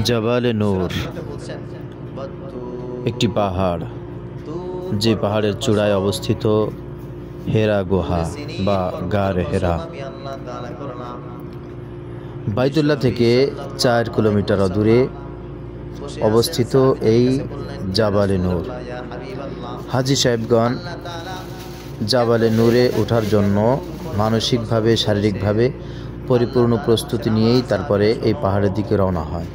জাবালে নূর একটি পাহাড়, যে পাহাড়ের চূড়ায় অবস্থিত হেরা গুহা বা গার হেরা। বাইতুল্লাহ থেকে 4 কিলোমিটার দূরে অবস্থিত এই জাবালে নূর। হাজী সাহেবগণ জাবালে নূরে ওঠার জন্য মানসিকভাবে শারীরিকভাবে পরিপূর্ণ প্রস্তুতি নিয়েই তারপরে এই পাহাড়ের দিকে রওনা হয়।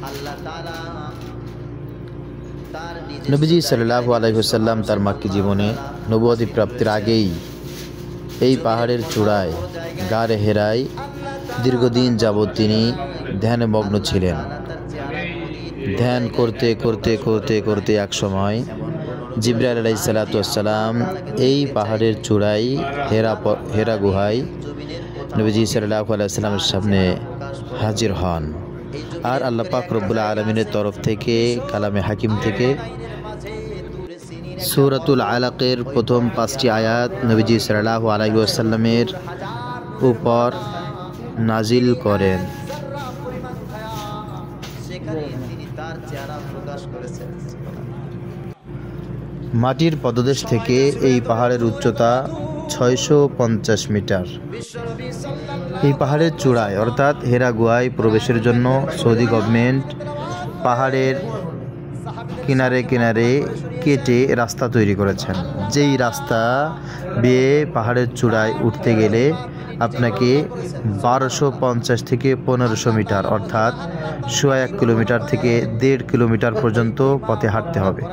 নবীজি সাল্লাল্লাহু আলাইহি ওয়াসাল্লাম তার মাক্কি জীবনে নবুয়তি প্রাপ্তির আগেই এই পাহাড়ের চূড়ায় গারে হেরায় দীর্ঘদিন যাবৎ তিনি ধ্যানে মগ্ন ছিলেন। ধ্যান করতে করতে করতে করতে এক সময় জিবরাইল আলাইহিস সালাতু ওয়াস সালাম এই পাহাড়ের চূড়ায় হেরা গুহায় নবীজি সাল্লাল্লাহু আলাইহি ওয়াসাল্লামের সামনে হাজির হন। আর আল্লাহ পাক রব্বুল আলামিনের তরফ থেকে কালামে হাকিম থেকে সূরাতুল আলাকের প্রথম 5টি আয়াত নবীজি সাল্লাল্লাহু আলাইহি ওয়াসাল্লামের উপর নাজিল করেন। মাটির পদদেশ থেকে এই পাহাড়ের উচ্চতা 650 মিটার। এই পাহাড়ের চূড়ায় অর্থাৎ হেরা গুহায় প্রবেশের জন্য সৌদি গভর্নমেন্ট পাহাড়ের কিনারে কিনারে কেটে রাস্তা তৈরি করেছেন। যেই রাস্তা বেয়ে পাহাড়ের চূড়ায় উঠতে গেলে আপনাকে 1250 থেকে 1500 মিটার অর্থাৎ 1.5 কিলোমিটার থেকে 1.5 কিলোমিটার পর্যন্ত পথে হাঁটতে হবে।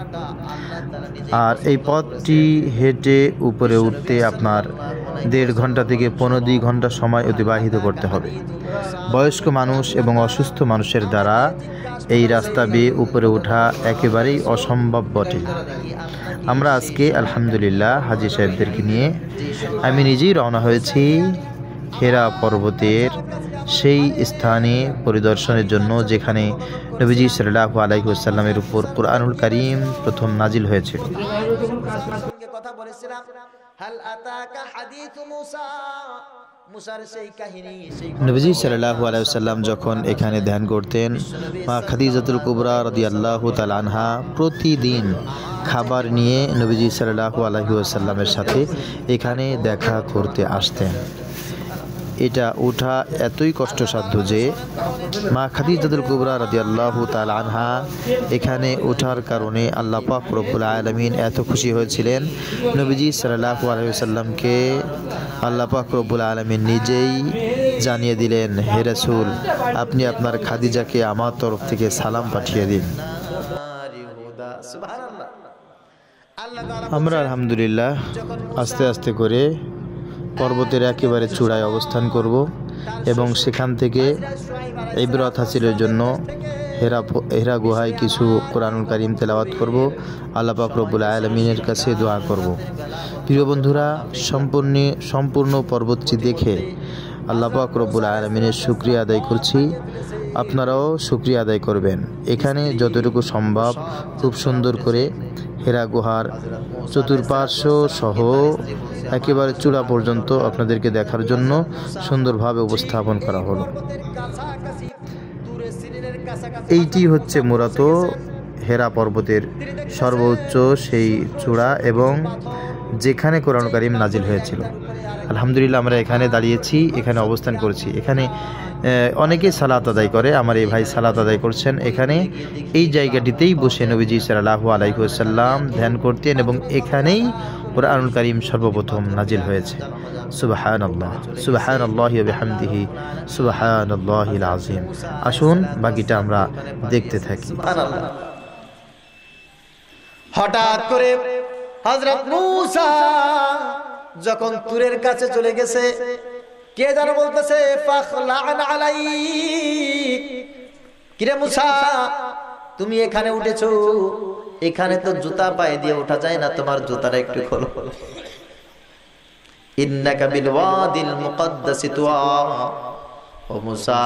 আর এই পথটি হেঁটে উপরে উঠতে আপনার 1.5 ঘন্টা থেকে 15 ঘন্টা সময় অতিবাহিত করতে হবে। বয়স্ক মানুষ এবং অসুস্থ মানুষের দ্বারা এই রাস্তা বেয়ে উপরে ওঠা একেবারেই অসম্ভব বটে। আমরা আজকে আলহামদুলিল্লাহ হাজী সাহেবদেরকে নিয়ে আমি নিজেই রওনা হয়েছি হেরা পর্বতের সেই স্থানে পরিদর্শনের জন্য যেখানে নবীজি সাল্লাল্লাহু আলাইহি ওয়াসাল্লামের উপর কুরআনুল কারীম প্রথম নাজিল হয়েছিল। নবীজি সাল্লাল্লাহু আলাইহি ওয়াসাল্লাম যখন এখানে ধ্যান করতেন, মা খাদিজাতুল কুবরা রাদিয়াল্লাহু তাআলা আনহা প্রতিদিন খাবার নিয়ে নবীজি সাল্লাল্লাহু আলাইহি ওয়াসাল্লামের সাথে এখানে দেখা করতে আসতেন। এটা ওঠা এতই কষ্টসাধ্য যে মা খাদিজাতুল কুবরা রাদিয়াল্লাহু তাআলা আনহা এখানে ওঠার কারণে আল্লাহ পাক রব্বুল আলামিন এত খুশি হয়েছিলেন, নবীজি সাল্লাল্লাহু আলাইহি ওয়াসাল্লামকে আল্লাহ পাক রব্বুল আলামিন নিজেই জানিয়ে দিলেন, হে রাসূল, আপনি আপনার খাদিজাকে আমার তরফ থেকে সালাম পাঠিয়ে দিন। আমরা আলহামদুলিল্লাহ আস্তে আস্তে করে পর্বতের একেবারে চূড়ায় অবস্থান করব এবং সেখান থেকে ইবরাত হাসিলের জন্য হেরা গুহায় কিছু কুরআনুল কারীম তেলাওয়াত করব, আল্লাহ পাক রব্বুল আলামিনের কাছে দোয়া করব। প্রিয় বন্ধুরা, সম্পূর্ণ পর্বতটি দেখে আল্লাহ পাক রব্বুল আলামিনের শুকরিয়া আদায় করছি। আপনারাও শুকরিয়া আদায় করবেন। এখানে যতটুকু সম্ভব খুব সুন্দর করে হেরা গুহার চতুর্পার্শ্ব সহ একেবারে চূড়া পর্যন্ত আপনাদেরকে দেখার জন্য সুন্দরভাবে উপস্থাপন করা হলো। এইটি হচ্ছে মূলত হেরা পর্বতের সর্বোচ্চ সেই চূড়া এবং যেখানে কোরআন কারীম নাজিল হয়েছিল। আলহামদুলিল্লাহ আমরা এখানে দাঁড়িয়েছি, এখানে অবস্থান করছি। এখানে অনেকে সালাত আদায় করে, আমার এই ভাই সালাত আদায় করছেন। এখানে এই জায়গাটিতেই বসে নবীজি সাল্লাল্লাহু আলাইহি ওয়াসাল্লাম ধ্যান করতেন এবং এখানেই কুরআনুল কারীম সর্বপ্রথম নাজিল হয়েছে। সুবহানাল্লাহ, সুবহানাল্লাহি ওয়া বিহামদিহি, সুবহানাল্লাহিল আযীম। আসুন বাকিটা আমরা দেখতে থাকি। হঠাৎ করে হযরত মূসা যখন তুরের কাছে চলে গেছে, কে যেন বলতেছে, ফাখলান আলাইক, কিরে মূসা তুমি এখানে উঠেছো, এখানে তো জুতা পায়ে দিয়ে ওঠা যায় না, তোমার জুতাটা একটু খোলো। ইন্নাকা বিল ওয়াদিল মুকদ্দাসি তুয়া, ও মূসা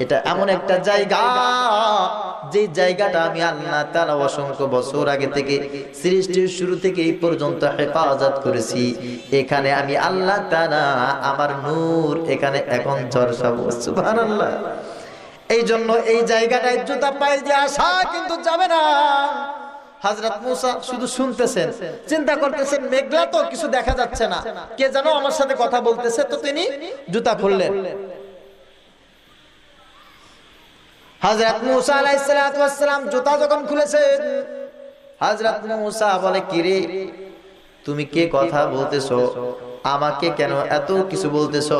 এটা এমন একটা জায়গা যে জায়গাটা আমি আল্লাহ তাআলা অসংখ্য বছর আগে থেকে সৃষ্টির শুরু থেকে এই পর্যন্ত হেফাজত করেছি। এখানে আমি আল্লাহ তাআলা আমার নূর এখানে এখন চর্চাবো। সুবহানাল্লাহ। এই জন্য এই জায়গাটায় জুতা পায়ে দিয়ে আসা কিন্তু যাবে না। হযরত মূসা শুধু শুনতেছেন, চিন্তা করতেছেন মেঘলা তো কিছু দেখা যাচ্ছে না, কে যেন আমার সাথে কথা বলতেছে, তো তিনি জুতা খুললেন। হযরত মূসা আলাইহিস সালাতু ওয়াস সালাম জুতা যখন খুলেছেন, হযরত মূসা বলে, কি রে তুমি কে কথা বলতেছো, আমাকে কেন এত কিছু বলতেছো?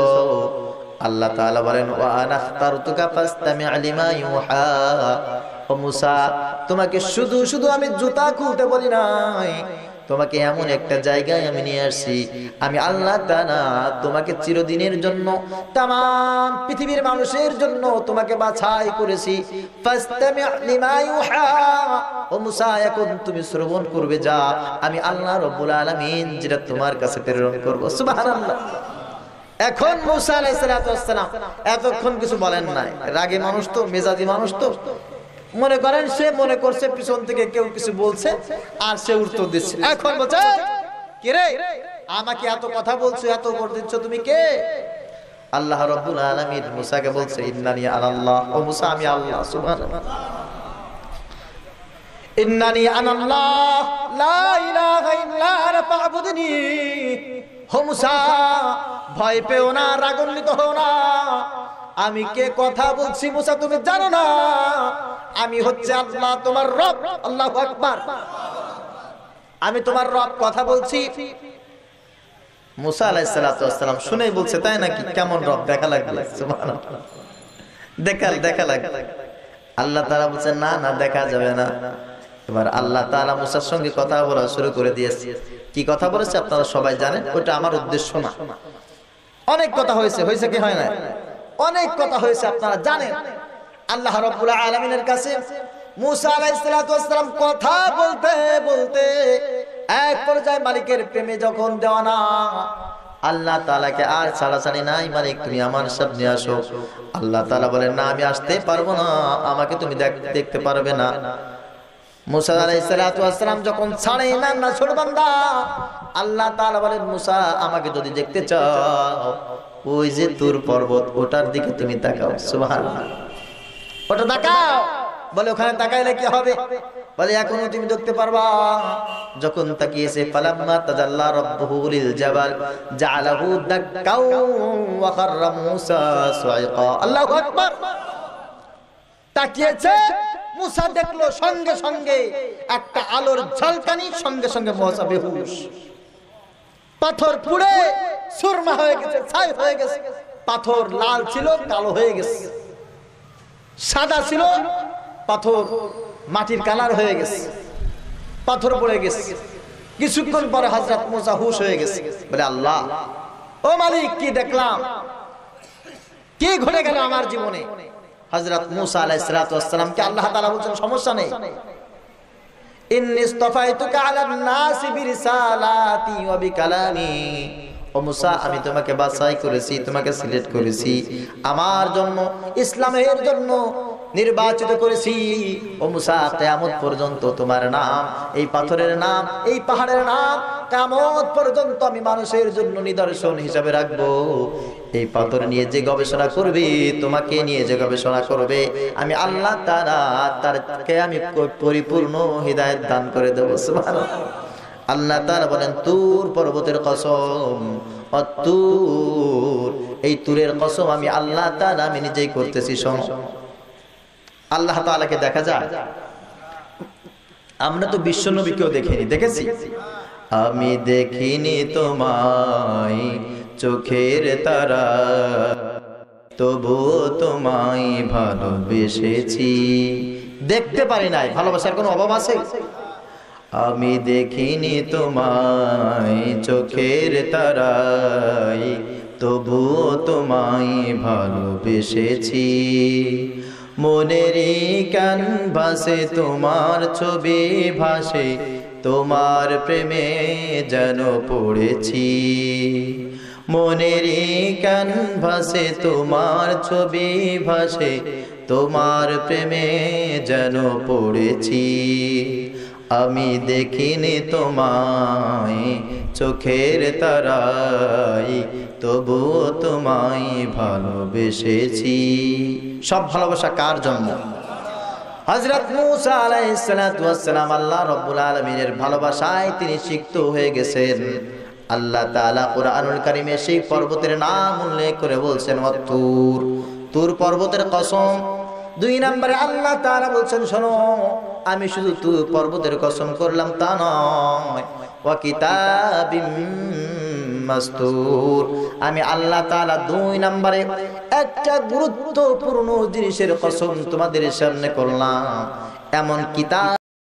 আল্লাহ তাআলা বলেন, ওয়া আনা আখতারতুকা ফাসতামি' লিমা ইউহা। ও মূসা, তোমাকে শুধু শুধু আমি জুতা খুলতে বলি নাই, তোমাকে এমন একটা জায়গায় আমি নিয়ে আসছি, আমি আল্লাহ তাআলা তোমাকে চিরদিনের জন্য तमाम পৃথিবীর মানুষের জন্য তোমাকে বাছাই করেছি। ফাসতামি' লিমা ইউহা। ও মূসা, এখন তুমি শ্রবণ করবে যা আমি আল্লাহ রাব্বুল আলামিন যেটা তোমার কাছে প্রেরণ করব। সুবহানাল্লাহ। এখন মূসা আলাইহিস সালাতু ওয়াস সালাম এতক্ষণ কিছু বলেন নাই, রাগী মানুষ তো, মেজাজি মানুষ তো, মনে করেন সে মনে করছে পিছন থেকে কেউ কিছু বলছে আর সে উত্তর দিচ্ছে। এখন বলছে, কে রে আমাকে এত কথা বলছো, এত উপর দিচ্ছ, তুমি কে? আল্লাহ রাব্বুল আলামিন মূসাকে বলছে, ইন্নানি আনাল্লাহ। ও মূসা, আমি আল্লাহ। সুবহানাল্লাহ। ইন্নানি আনাল্লাহ লা ইলাহা ইল্লা আনা ফা'বুদনি। ও মূসা, ভয় পেও না, রাগান্বিত হও না, আমি কে কথা বলছি মূসা তুমি জানো না? আমি হচ্ছে আল্লাহ তোমার রব। আল্লাহু আকবার। আমি তোমার রব কথা বলছি। মূসা আলাইহিস সালাতু ওয়াস সালাম শুনেই বলছে, তাই নাকি? কেমন রব? দেখা লাগবে। সুবহানাল্লাহ। দেখা লাগবে। আল্লাহ তাআলা বলেন, না না, দেখা যাবে না। এবার আল্লাহ তাআলা মূসার সঙ্গে কথা বলা শুরু করে দিয়েছে। কি কথা বলেছে আপনারা সবাই জানেন, ওটা আমার উদ্দেশ্য না। অনেক কথা হয়েছে, হয়েছে কি হয় না? অনেক কথা হয়েছে, আপনারা জানেন। আল্লাহ রাব্বুল আলামিনের কাছে মূসা আলাইহিস সালাতু ওয়াস সালাম কথা বলতে বলতে এক পর্যায়ে মালিকের প্রেমে যখন দেওয়ানা, আল্লাহ তাআলাকে আর ছাড়াছাড়ি নাই, মালিক তুমি আমার সামনে আসো। আল্লাহ তাআলা বলেন, না আমি আসতে পারবো না, আমাকে তুমি দেখতে পারবে না। মূসা আলাইহিস সালাতু ওয়াস সালাম যখন ছাড়ে না, না ছোট বান্দা, আল্লাহ তাআলা বলেন, মূসা আমাকে যদি দেখতে চাও, ওই যে তুর পর্বত, ওটার দিকে তুমি তাকাও। সুবহানাল্লাহ। ওটা তাকাও। বলে ওখানে তাকাইলে কি হবে? বলে এখনো তুমি দেখতে পারবা। যখন তাকিয়েছে, ফালাম্মা তাজাল্লা রাব্বুহু লিল জাবাল জাআলাহু দাক্কাও ওয়া খাররা মূসা সাইকা। আল্লাহু আকবার। তাকিয়েছে, মূসা দেখলো সঙ্গে সঙ্গে একটা আলোর ঝলকানি, সঙ্গে সঙ্গে মূসা বেহুশ। পাথর পুড়ে সুরমা হয়ে গেছে, ছাই হয়ে গেছে। পাথর লাল ছিল, কালো হয়ে গেছে। সাদা ছিল, পাথর মাটির কালার হয়ে গেছে, পাথর পড়ে গেছে। কিছুক্ষণ পরে হযরত মূসা হুশ হয়ে গেছে। বলে, আল্লাহ, ও মালিক, কি দেখলাম, কি ঘটে গেল আমার জীবনে? হযরত মূসা আলাইহিস সালাতু ওয়াস সালামকে আল্লাহ তাআলা বলেন, সমস্যা নেই, ইন্নী ইসতাফাইতুকা আলান নাসি বিরিসালাতি ওয়া বিকালামি। ও মূসা, আমি তোমাকে বাছাই করেছি, তোমাকে সিলেক্ট করেছি, আমার জন্য, ইসলামের জন্য নির্বাচিত করেছি। ও মূসা, কিয়ামত পর্যন্ত তোমার নাম, এই পাথরের নাম, এই পাহাড়ের নাম কিয়ামত পর্যন্ত আমি মানুষের জন্য নিদর্শন হিসাবে রাখবো। এই পাথর নিয়ে যে গবেষণা করবে, তোমাকে নিয়ে যে গবেষণা করবে, আমি আল্লাহ তাআলা তারকে আমি পরিপূর্ণ হিদায়াত দান করে দেব। সুবহানাল্লাহ। আল্লাহ তাআলা বলেন, তুর পর্বতের কসম, অতুর, এই তুরের কসম আমি আল্লাহ তাআলা আমি নিজেই করতেছি। শোনো, আল্লাহ তাআলাকে দেখা যায়? আমরা তো বিশ্ব নবীকেও দেখিনি, দেখেছি? আমি দেখিনি তোমায় চোখের তারা, তবুও তোমায় ভালোবেসেছি। দেখতে পারি নাই, ভালোবাসার কোনো অভাব আছে? আমি দেখিনি তোমায় চোখের তারায়, তবুও তোমায় ভালোবেসেছি। মনেরই ক্যানভাসে তোমার ছবি ভাসে, তোমার প্রেমে যেন পড়েছি। মনেরই ক্যানভাসে তোমার ছবি ভাসে, তোমার প্রেমে যেন পড়েছি। আমি দেখিনি তোমায় চোখের তারায়, তবুও তোমায় ভালোবেসেছি। সব ভালোবাসা কার জন্য? হযরত মূসা আলাইহিস সালাতু ওয়াস সালাম আল্লাহ রাব্বুল আলামিনের ভালোবাসায় তিনি সিক্ত হয়ে গেছেন। আল্লাহ তাআলা কুরআনুল কারীমে সেই পর্বতের নাম উল্লেখ করে বলছেন ওয়াত-তুর, তুর পর্বতের কসম। 2 নম্বরে আল্লাহ তাআলা বলছেন শোনো, আমি শুধু তুর পর্বতের কসম করলাম তা নয়, ওয়া কিতাবিম মাসতুর, আমি আল্লাহ তাআলা 2 নম্বরে একটা গুরুত্বপূর্ণ জিনিসের কসম তোমাদের সামনে করলাম, এমন কিতাব